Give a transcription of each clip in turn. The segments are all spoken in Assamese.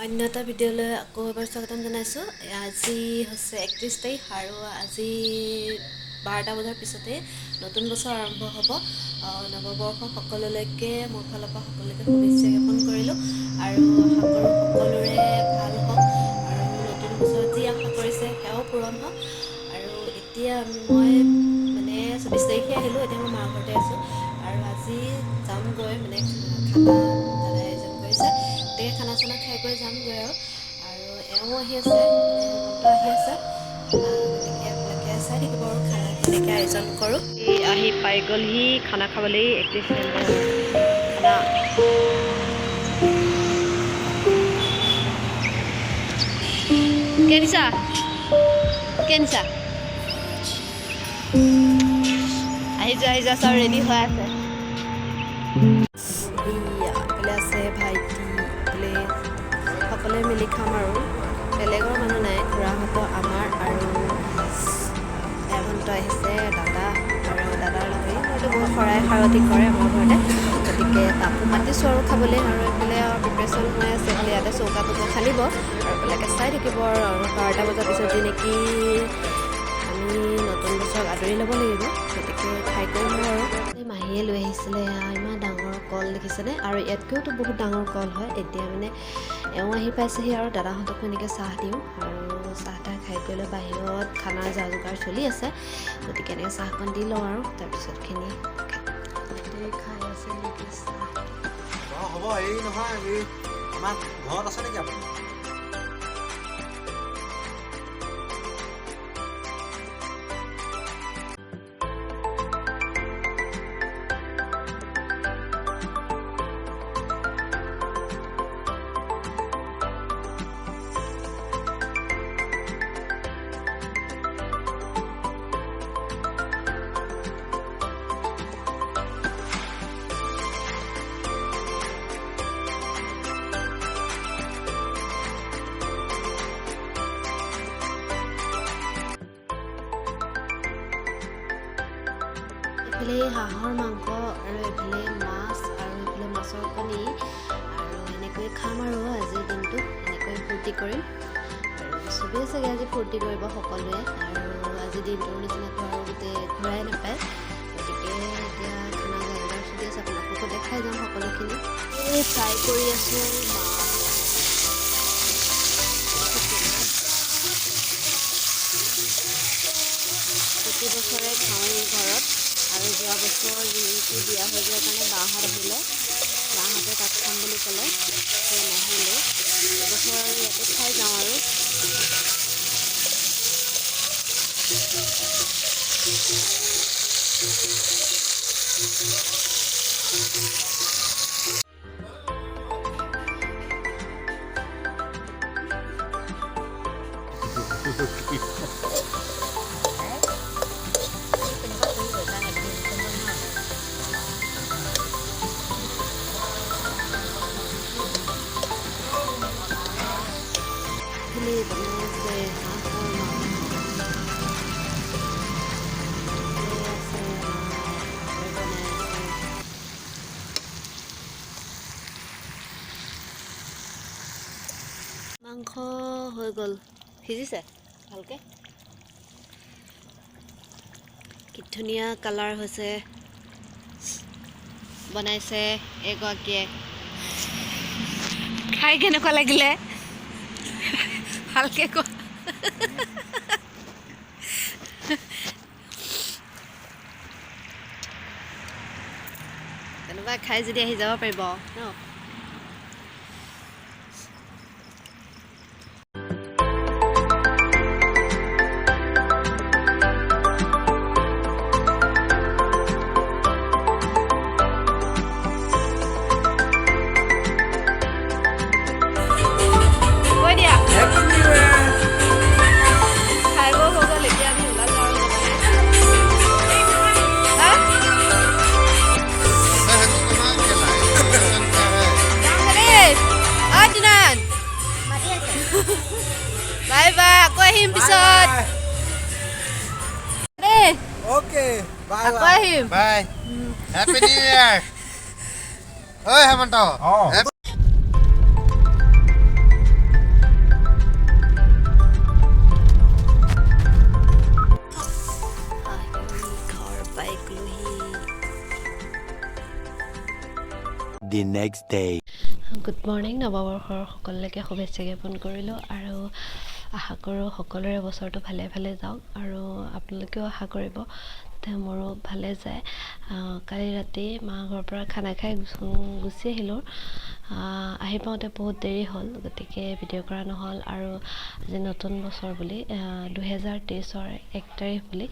অন্য এটা ভিডিঅ'লৈ আকৌ এবাৰ স্বাগতম জনাইছোঁ। আজি হৈছে 31 তাৰিখ আৰু আজি 12টা বজাৰ পিছতে নতুন বছৰ আৰম্ভ হ'ব। নৱবৰ্ষ সকলোলৈকে মোৰ ফালৰ পৰা সকলোকে শুভেচ্ছা জ্ঞাপন কৰিলোঁ আৰু আশা কৰোঁ সকলোৰে ভাল হওক আৰু নতুন বছৰত যি আশা কৰিছে সেয়াও পূৰণ হওক। আৰু এতিয়া মই 24 তাৰিখে আহিলোঁ, এতিয়া মই মাৰ ঘৰতে আছোঁ আৰু আজি যামগৈ খানা দাদাই আয়োজন কৰিছে, গতিকে খানা চানা খাই গৈ যামগৈ আৰু এওঁ আহি আছে, হেমন্ত আহি আছে, গতিকে আপোনালোকে চাই থাকিব আৰু খানা কেনেকৈ আয়োজন কৰোঁ। আহি পাই গ'লহি খানা খাবলৈ 31 ডিচেম্বৰ খানা। কেনিছা কেনিছা আহি যোৱা চব ৰেডি হৈ আছে। এইফালে আছে ভাইটি, এইফালে সকলোৱে মিলি খাম আৰু বেলেগৰ মানুহ নাই, খুৰাহঁত আমাৰ আৰু হেমন্ত আহিছে, দাদা আৰু দাদাৰ লগেই হয়তো বহুত শৰাই সাৰথি কৰে আমাৰ ঘৰতে, গতিকে তাকো মাতিছোঁ আৰু খাবলৈ। আৰু এইফালে প্ৰিপেৰেশ্যন হৈ আছে, এইফালে ইয়াতে চৌকা টৌকা খালিব আৰু বেলেগে চাই থাকিব আৰু 12টা বজাৰ পিছত যি নেকি আমি নতুন বছৰক আদৰি ল'ব লাগিব, গতিকে খাই কৰি লওঁ আৰু। এই মাহীয়ে লৈ আহিছিলে ইমান ডাঙৰ কল দেখিছেনে, আৰু ইয়াতকৈওতো বহুত ডাঙৰ কল হয়। এতিয়া এওঁ আহি পাইছেহি আৰু দাদাহঁতকো এনেকৈ চাহ দিওঁ আৰু চাহ তাহ খাই কৰি লৈ বাহিৰত খানাৰ যা যোগাৰ চলি আছে, গতিকে এনেকৈ চাহকণ দি লওঁ আৰু তাৰপিছতখিনি খাই আছে নেকি চাহ। হ'ব এই নহয়, এই আমাৰ ঘৰত আছে নেকি আপুনি? এইফালে হাঁহৰ মাংস আৰু এইফালে মাছ আৰু এইফালে মাছৰ কণী, আৰু এনেকৈ খাম আৰু আজিৰ দিনটো এনেকৈ ফূৰ্তি কৰিম আৰু চবেই চাগে আজি ফূৰ্তি কৰিব সকলোৱে, আৰু আজিৰ দিনটোৰ নিচিনাটো আৰু গোটেই ঘূৰাই নাপায়, গতিকে এতিয়া খানা যোগাৰ চলি আছে, আপোনালোককো দেখাই যাম সকলোখিনি। এই ফ্ৰাই কৰি আছোঁ প্ৰতি বছৰে খাওঁ ঘৰত, আৰু যোৱা বছৰ যিটো দিয়া হৈ যোৱাৰ কাৰণে বাহঁত আহিলে, বাহঁতে তাত খাম বুলি ক'লে, সেই নাহিলে, এবছৰ আৰু ইয়াতে খাই যাওঁ আৰু। মাংস হৈ গ'ল, সিজিছে ভালকৈ, কি ধুনীয়া কালাৰ হৈছে, বনাইছে এগৰাকীয়ে। খাই কেনেকুৱা লাগিলে ভালকৈ ক। কোনোবা খাই যদি আহি যাব পাৰিব ন। Bye bye, aku ahim pisot. Okay, bye Aku bye. ahim. Bye. Happy New Year. Oi, Hemanto. Oh. the next day. Good morning নৱবৰ্ষৰ সকলোকে শুভেচ্ছা জ্ঞাপন কৰিলোঁ আৰু আশা কৰোঁ সকলোৰে বছৰটো ভালে ভালে যাওক আৰু আপোনালোকেও আশা কৰিব যাতে মোৰো ভালে যায় কালি ৰাতি মা ঘৰৰ পৰা খানা খাই গুচি আহিলোঁ আহি পাওঁতে বহুত দেৰি হ'ল গতিকে ভিডিঅ' কৰা নহ'ল আৰু আজি নতুন বছৰ বুলি 2023ৰ 1 তাৰিখ বুলি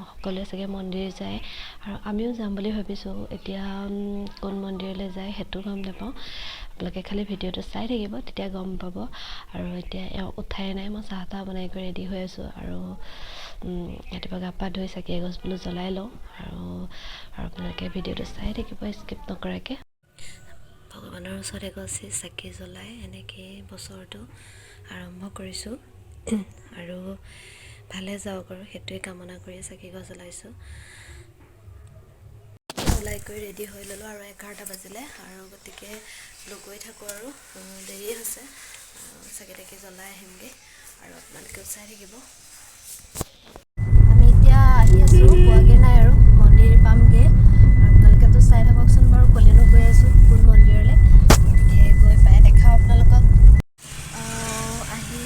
সকলোৱে চাগে মন্দিৰ যায় আৰু আমিও যাম বুলি ভাবিছোঁ এতিয়া কোন মন্দিৰলৈ যায় সেইটো গম নাপাওঁ আপোনালোকে খালি ভিডিঅ'টো চাই থাকিব তেতিয়া গম পাব আৰু এতিয়া এওঁ উঠাই নাই মই চাহ তাহ বনাই কৰি ৰেডি হৈ আছোঁ আৰু ৰাতিপুৱা গা পা ধুই চাকি এগছ বোলো জ্বলাই লওঁ আৰু আপোনালোকে ভিডিঅ'টো চাই থাকিব স্কিপ নকৰাকৈ ভগৱানৰ ওচৰত এগছি চাকি জ্বলাই এনেকৈ বছৰটো আৰম্ভ কৰিছোঁ আৰু ভালে যাওক আৰু সেইটোৱে কামনা কৰি চাকি গছ জ্বলাইছোঁ ওলাই কৰি ৰেডি হৈ ল'লোঁ আৰু 11টা বাজিলে আৰু গতিকে গৈ থাকোঁ আৰু দেৰিয়ে হৈছে চাকি তাকি জ্বলাই আহিমগৈ আৰু আপোনালোকেও চাই থাকিব আমি এতিয়া আহি আছোঁ পোৱাগৈ নাই আৰু মন্দিৰ পামগৈ আৰু আপোনালোকেতো চাই থাককচোন বাৰু কলিনো গৈ আছোঁ কোন মন্দিৰলৈ গতিকে গৈ পাই দেখাওঁ আপোনালোকক আহি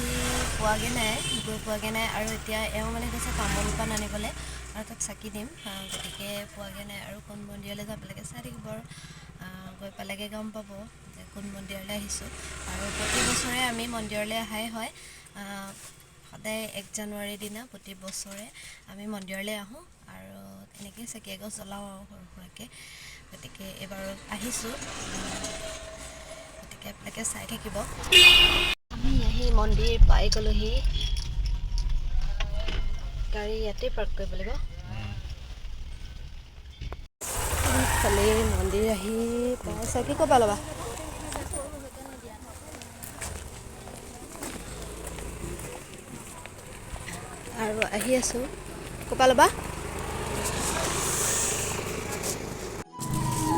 পোৱাগৈ নাই গৈ পোৱাগৈ নাই আৰু এতিয়া এওঁ মানে কৈছে তামোল পাণ আনিবলৈ আৰু তাত চাকি দিম গতিকে পোৱাগৈ নাই আৰু কোন মন্দিৰলৈ যাব লাগে চাই থাকিব আৰু গৈ পালেগৈ গম পাব যে কোন মন্দিৰলৈ আহিছোঁ আৰু প্ৰতি বছৰে আমি মন্দিৰলৈ অহাই হয় সদায় 1 জানুৱাৰীৰ দিনা প্ৰতি বছৰে আমি মন্দিৰলৈ আহোঁ আৰু এনেকৈ চাকি এগছ জ্বলাওঁ আৰু সৰু সুৰাকৈ গতিকে এইবাৰ আহিছোঁ গতিকে আপোনালোকে চাই থাকিব আমি আহি মন্দিৰ পাই গ'লোহি গাড়ী ইয়াতে পাৰ্ক কৰিব লাগিব খালি মন্দিৰ আহি পাইছা কি ক'বা ল'বা আৰু আহি আছোঁ ক'বা ল'বা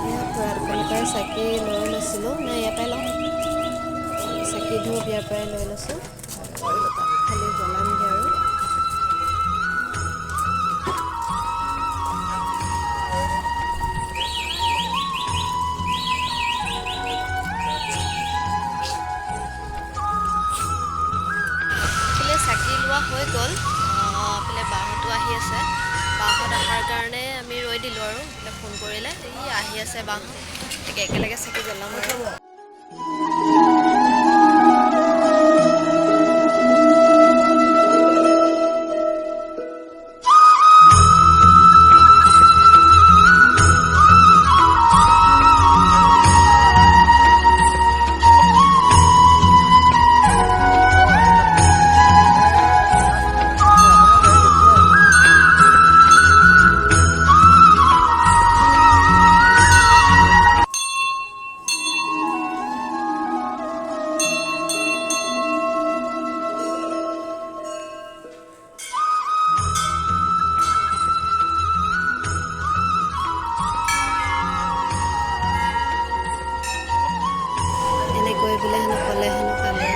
ইয়াৰ পৰা দোকানৰ পৰাই চাকি লৈ লৈছিলোঁ নাই ইয়াৰ পৰাই লওঁ চাকি ধূপ ইয়াৰ পৰাই লৈ লৈছোঁ খালি জ্বলামগৈ আৰু চাকি লোৱা হৈ গ'ল এইফালে বাহঁতো আহি আছে বাহঁত অহাৰ কাৰণে আমি ৰৈ দিলোঁ আৰু ফোন কৰিলে এই আহি আছে বাহঁত গতিকে একেলগে চাকি জ্বলাম আৰু কৈ বোলে হেনো ক'লে হেনো কান্দে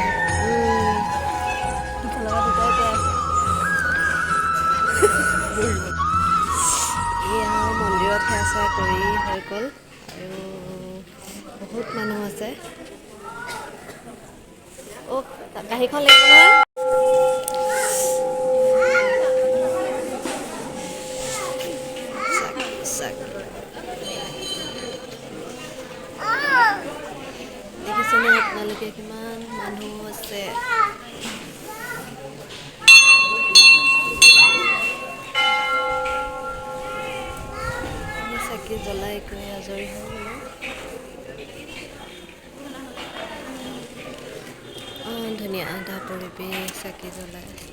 এয়া মন্দিৰত সেৱা চেৱা কৰি হৈ গ'ল আৰু বহুত মানুহ আছে কাঁহীখন লাগিব নহয় দেখিছেনে আপোনালোকে কিমান মানুহ আছে চাকি জ্বলাই কৰি আজৰি হৈ গ'লো ধুনীয়া আধা পৰিৱেশ চাকি জ্বলাই আছে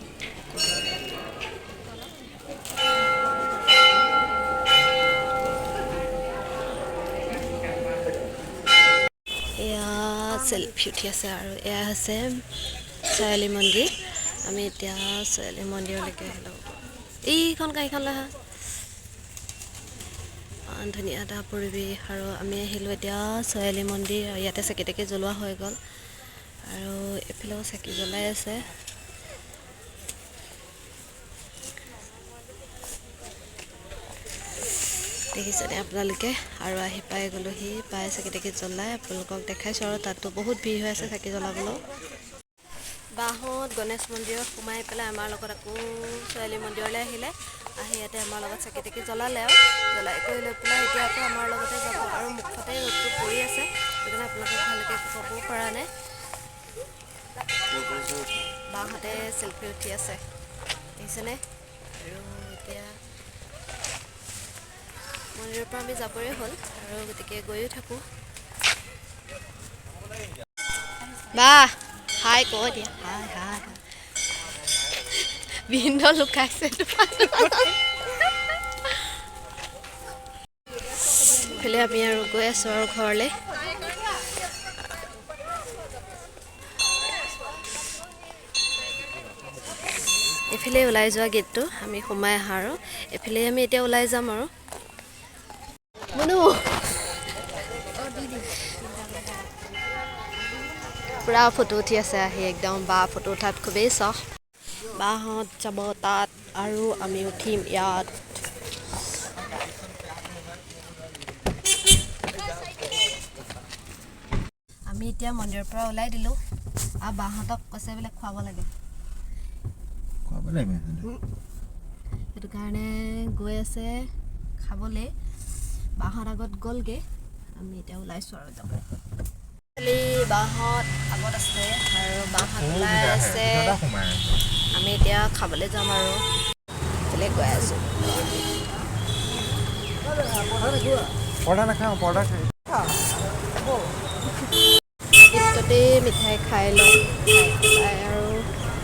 এয়া চেল্ফি উঠি আছে আৰু এয়া হৈছে চাৰিআলি মন্দিৰ আমি এতিয়া চাৰিআলি মন্দিৰলৈকে আহিলোঁ এইখন গাড়ীখন লৈ আহা ধুনীয়া এটা পৰিৱেশ আৰু আমি আহিলোঁ এতিয়া চাৰিআলি মন্দিৰ আৰু ইয়াতে চাকি তাকি জ্বলোৱা হৈ গ'ল আৰু এইফালেও চাকি জ্বলাই আছে দেখিছেনে আপোনালোকে আৰু আহি পাই গ'লোহি পাই চাকি জ্বলাই আপোনালোকক দেখাইছোঁ আৰু তাতো বহুত ভিৰ হৈ আছে চাকি জ্বলাবলৈ বাহঁত গণেশ মন্দিৰত সোমাই পেলাই আমাৰ লগত আকৌ ছোৱালী মন্দিৰলৈ আহিলে আহি ইয়াতে আমাৰ লগত চাকি জ্বলালে আৰু জ্বলাই কৰি লৈ পেলাই এতিয়া আকৌ আমাৰ লগতে যাব আৰু মুখতে ৰ'দটো পৰি আছে সেইকাৰণে আপোনালোকক ভালকৈ ক'বও পৰা নাই বাহঁতে চেলফি উঠি আছে দেখিছেনে আৰু এতিয়া মন্দিৰৰ পৰা আমি যাবৰে হ'ল আৰু গতিকে গৈও থাকোঁ বা হাই কৈ দিয়া হাই হাই ভিন্ন লুকাইছে এইফালে আমি আৰু গৈ আছোঁ আৰু ঘৰলৈ এইফালে ওলাই যোৱা গেটটো আমি সোমাই আহা আৰু এইফালে আমি এতিয়া ওলাই যাম আৰু মুনু পুৰা ফটো উঠি আছে আহি একদম বা ফটো উঠাত খুবেই চখ বাহঁত যাব তাত আৰু আমি উঠিম ইয়াত আমি এতিয়া মন্দিৰৰ পৰা ওলাই দিলোঁ আৰু বাহঁতক কৈছে বোলে খুৱাব লাগে সেইটো কাৰণে গৈ আছে খাবলৈ বাহঁত আগত গ'লগৈ আমি এতিয়া ওলাইছোঁ আৰু যাবলৈ খালি বাহঁত আগত আছে আৰু বাহঁত ওলাই আছে আমি এতিয়া খাবলৈ যাম আৰু এইফালে গৈ আছোঁ পৰঠা নাখাওঁ পৰঠা খাই গীততেই মিঠাই খাই লওঁ খাই আৰু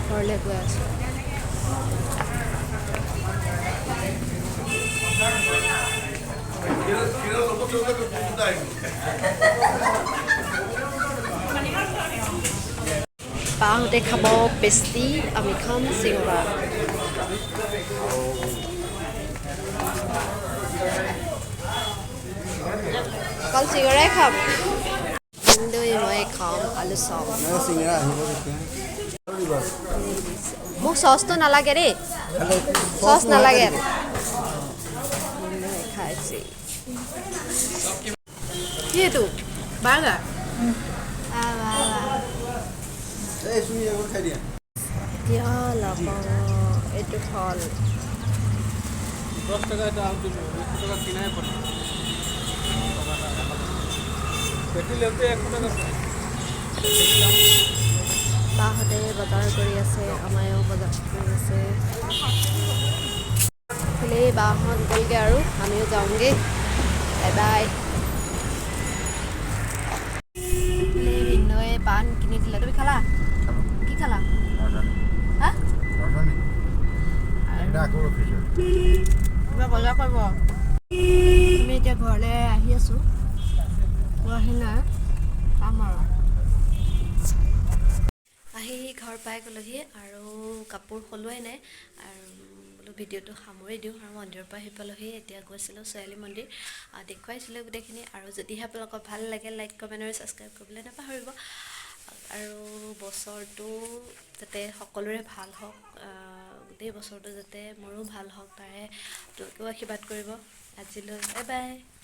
ঘৰলৈ গৈ আছোঁ বাহঁতে খাব পেষ্টি আমি খাম চিঙৰা অকল চিঙৰাই খাম কিন্তু মই খাম আলু চপ মোক চচটো নালাগে দেই চচ নালাগে খাইছে কি এইটো বাৰ্গাৰ এতিয়া লবং এইটো ফল বাহঁতে বজাৰ কৰি আছে আমাৰো বজাৰ কৰি আছে খালি বাহঁত গ'লগৈ আৰু আমিও যাওঁগৈ বাই বাই ভিনদেউৱে পাণ কিনি দিলে তুমি খালা কি খালা হা কিবা বজাৰ কৰিব আমি এতিয়া ঘৰলৈ আহি আছোঁ পোৱাহি নাই কাম আৰু আহি ঘৰ পাই গ'লোহি আৰু কাপোৰ সলোৱাই নাই আৰু বোলো ভিডিঅ'টো সামৰি দিওঁ আৰু মন্দিৰৰ পৰা আহি পালোহি এতিয়া গৈছিলোঁ ছোৱালী মন্দিৰ দেখুৱাইছিলোঁ গোটেইখিনি আৰু যদিহে আপোনালোকৰ ভাল লাগে লাইক কমেণ্ট আৰু ছাবস্ক্ৰাইব কৰিবলৈ নাপাহৰিব আৰু বছৰটো যাতে সকলোৰে ভাল হওক গোটেই বছৰটো যাতে মোৰো ভাল হওক তাৰে আপোনালোকেও আশীৰ্বাদ কৰিব আজিলৈ বাই বাই